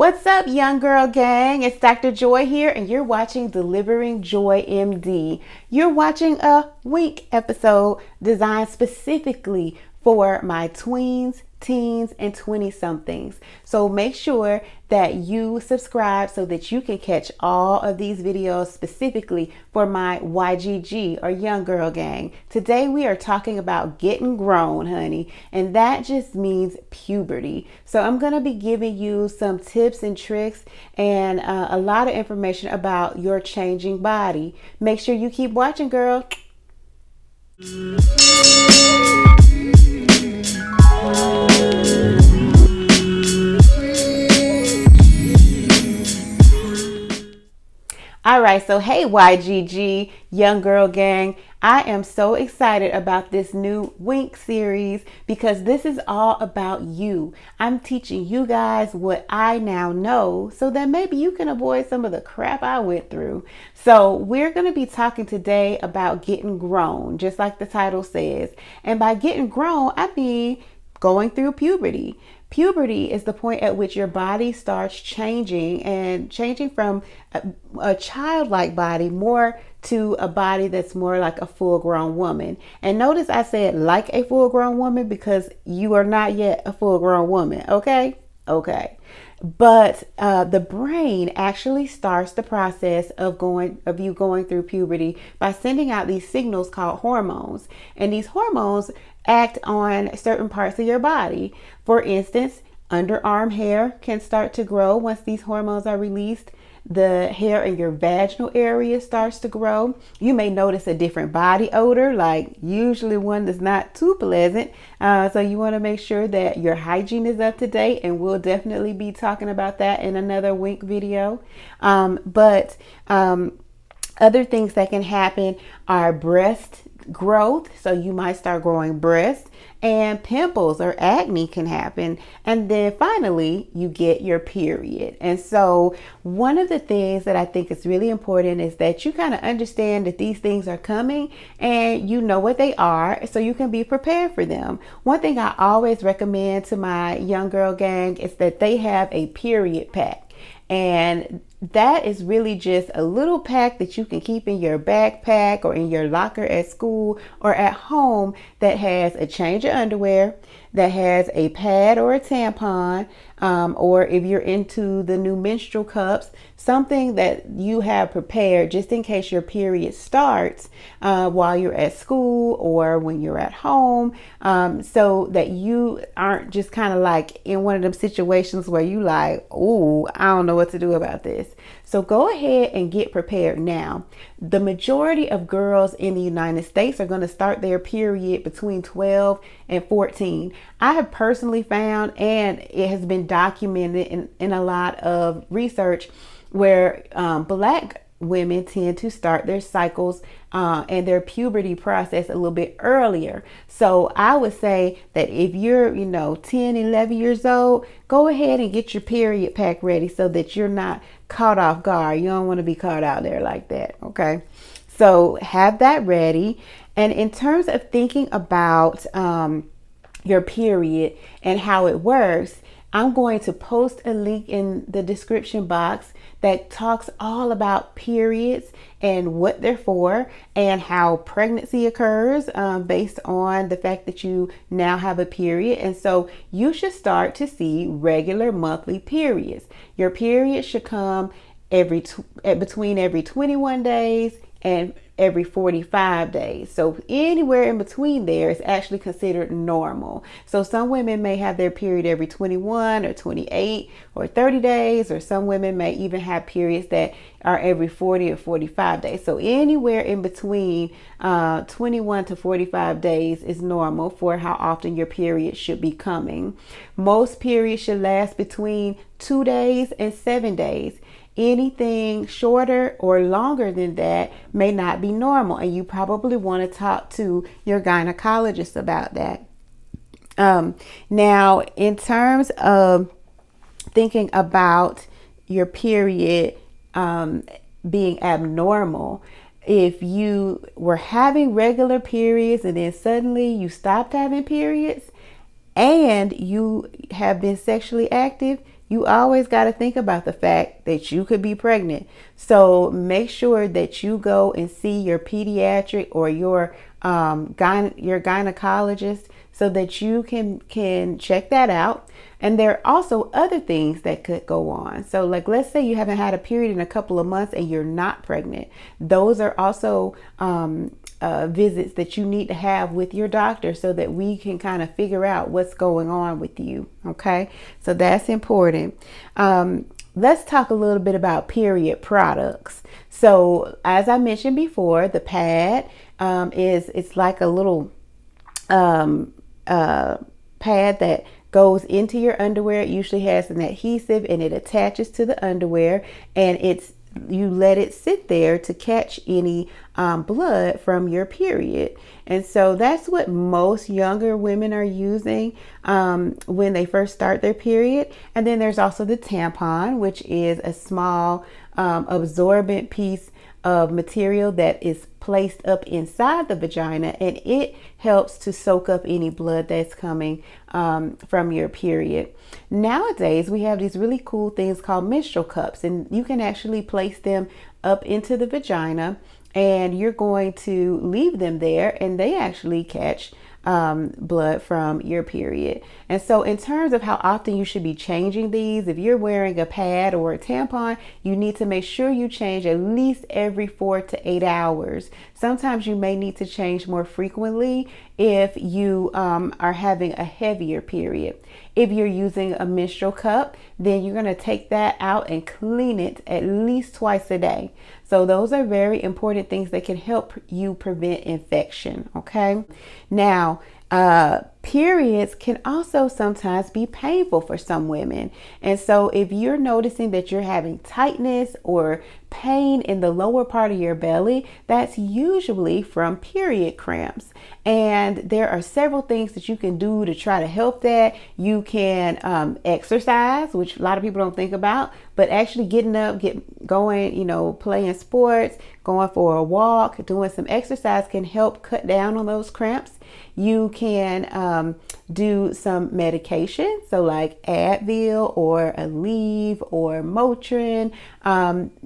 What's up, young girl gang? It's Dr. Joy here, and you're watching Delivering Joy MD. You're watching a W.I.N.K episode designed specifically for my tweens, teens, and 20-somethings. So make sure that you subscribe so that you can catch all of these videos specifically for my YGG or young girl gang. Today we are talking about getting grown, honey, and that just means puberty. So I'm going to be giving you some tips and tricks and a lot of information about your changing body. Make sure you keep watching, girl. All right, so hey YGG, young girl gang, I am so excited about this new W.I.N.K series because this is all about you. I'm teaching you guys what I now know so that maybe you can avoid some of the crap I went through. So we're going to be talking today about getting grown, just like the title says. And by getting grown, I mean going through puberty. Puberty is the point at which your body starts changing and changing from a childlike body more to a body that's more like a full-grown woman. And notice I said like a full-grown woman because you are not yet a full-grown woman. Okay. But the brain actually starts the process of you going through puberty by sending out these signals called hormones. And these hormones act on certain parts of your body. For instance, underarm hair can start to grow once these hormones are released. The hair in your vaginal area starts to grow. You may notice a different body odor, like usually one that's not too pleasant. So you want to make sure that your hygiene is up to date, and we'll definitely be talking about that in another W.I.N.K video. Other things that can happen are breast growth. So you might start growing breasts, and pimples or acne can happen. And then finally, you get your period. And so one of the things that I think is really important is that you kind of understand that these things are coming and you know what they are so you can be prepared for them. One thing I always recommend to my young girl gang is that they have a period pack. And that is really just a little pack that you can keep in your backpack or in your locker at school or at home that has a change of underwear, that has a pad or a tampon, or if you're into the new menstrual cups, something that you have prepared just in case your period starts while you're at school or when you're at home, so that you aren't just kind of like in one of them situations where you like, oh, I don't know what to do about this. So go ahead and get prepared now. The majority of girls in the United States are going to start their period between 12 and 14. I have personally found, and it has been documented in a lot of research, where Black women tend to start their cycles and their puberty process a little bit earlier. So I would say that if you're, 10, 11 years old, go ahead and get your period pack ready so that you're not caught off guard. You don't want to be caught out there like that. Okay. So have that ready. And in terms of thinking about your period and how it works, I'm going to post a link in the description box that talks all about periods and what they're for and how pregnancy occurs based on the fact that you now have a period. And so you should start to see regular monthly periods. Your period should come between every 21 days and every 45 days. So anywhere in between there is actually considered normal. So some women may have their period every 21 or 28 or 30 days, or some women may even have periods that are every 40 or 45 days. So anywhere in between 21 to 45 days is normal for how often your period should be coming. Most periods should last between 2 days and 7 days. Anything shorter or longer than that may not be normal, and you probably want to talk to your gynecologist about that. Now, in terms of thinking about your period being abnormal, if you were having regular periods and then suddenly you stopped having periods and you have been sexually active, you always got to think about the fact that you could be pregnant. So make sure that you go and see your pediatric or your gynecologist so that you can check that out. And there are also other things that could go on. So like, let's say you haven't had a period in a couple of months and you're not pregnant. Those are also visits that you need to have with your doctor so that we can kind of figure out what's going on with you. Okay, so that's important. Let's talk a little bit about period products. So as I mentioned before, the pad it's like a little pad that goes into your underwear. It usually has an adhesive and it attaches to the underwear, and you let it sit there to catch any blood from your period. And so that's what most younger women are using when they first start their period. And then there's also the tampon, which is a small absorbent piece of material that is placed up inside the vagina, and it helps to soak up any blood that's coming from your period. Nowadays, we have these really cool things called menstrual cups, and you can actually place them up into the vagina, and you're going to leave them there, and they actually catch blood from your period. And so in terms of how often you should be changing these, if you're wearing a pad or a tampon, you need to make sure you change at least every 4 to 8 hours. Sometimes you may need to change more frequently if you are having a heavier period. If you're using a menstrual cup, then you're going to take that out and clean it at least twice a day. So those are very important things that can help you prevent infection. Okay. Now, periods can also sometimes be painful for some women. And so if you're noticing that you're having tightness or pain in the lower part of your belly, that's usually from period cramps. And there are several things that you can do to try to help that. You can exercise, which a lot of people don't think about, but actually getting up, going, playing sports, going for a walk, doing some exercise can help cut down on those cramps. You can do some medication, so like Advil or Aleve or Motrin.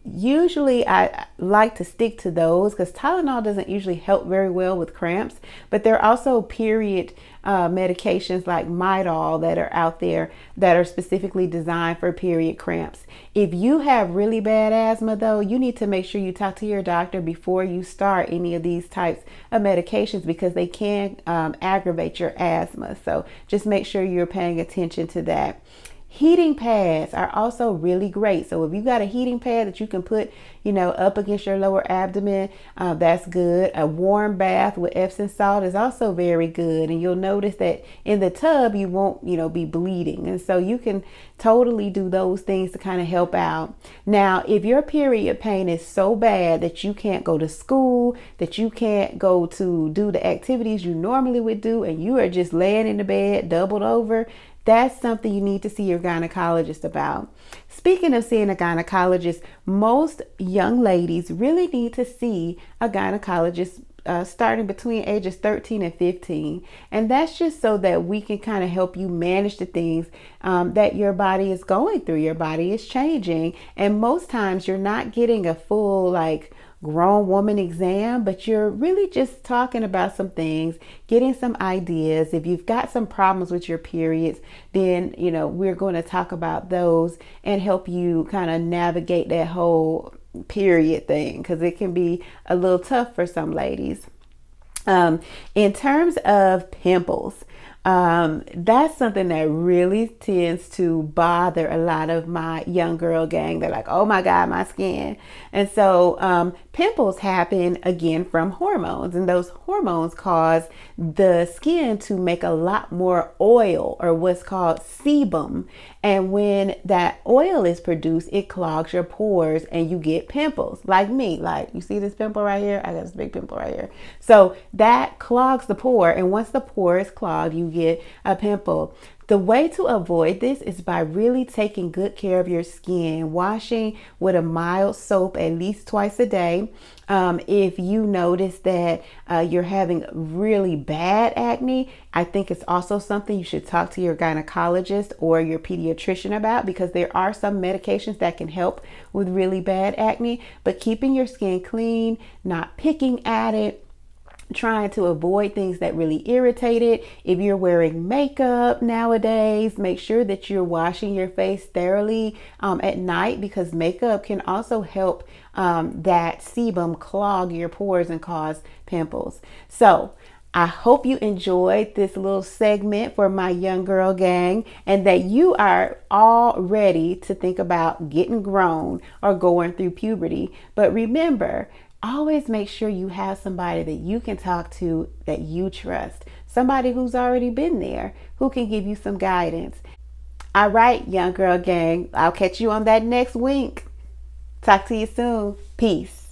Usually I like to stick to those because Tylenol doesn't usually help very well with cramps, but there are also period medications like Midol that are out there that are specifically designed for period cramps. If you have really bad asthma though, you need to make sure you talk to your doctor before you start any of these types of medications because they can aggravate your asthma. So just make sure you're paying attention to that. Heating pads are also really great. So if you got a heating pad that you can put, up against your lower abdomen, that's good. A warm bath with Epsom salt is also very good. And you'll notice that in the tub, you won't, be bleeding. And so you can totally do those things to kind of help out. Now, if your period pain is so bad that you can't go to school, that you can't go to do the activities you normally would do, and you are just laying in the bed doubled over, that's something you need to see your gynecologist about. Speaking of seeing a gynecologist, most young ladies really need to see a gynecologist starting between ages 13 and 15. And that's just so that we can kind of help you manage the things that your body is going through. Your body is changing. And most times you're not getting a full grown woman exam, but you're really just talking about some things, getting some ideas. If you've got some problems with your periods, then we're going to talk about those and help you kind of navigate that whole period thing, because it can be a little tough for some ladies. In terms of pimples, that's something that really tends to bother a lot of my young girl gang. They're like, oh my God, my skin. And so pimples happen again from hormones, and those hormones cause the skin to make a lot more oil, or what's called sebum. And when that oil is produced, it clogs your pores and you get pimples. Like me, you see this pimple right here? I got this big pimple right here. So that clogs the pore. And once the pore is clogged, you get a pimple. The way to avoid this is by really taking good care of your skin, washing with a mild soap at least twice a day. If you notice that you're having really bad acne, I think it's also something you should talk to your gynecologist or your pediatrician about, because there are some medications that can help with really bad acne. But keeping your skin clean, not picking at it, trying to avoid things that really irritate it. If you're wearing makeup nowadays, make sure that you're washing your face thoroughly at night, because makeup can also help that sebum clog your pores and cause pimples. So I hope you enjoyed this little segment for my young girl gang, and that you are all ready to think about getting grown or going through puberty. But remember, always make sure you have somebody that you can talk to, that you trust, somebody who's already been there, who can give you some guidance. All right, young girl gang, I'll catch you on that next wink. Talk to you soon. Peace.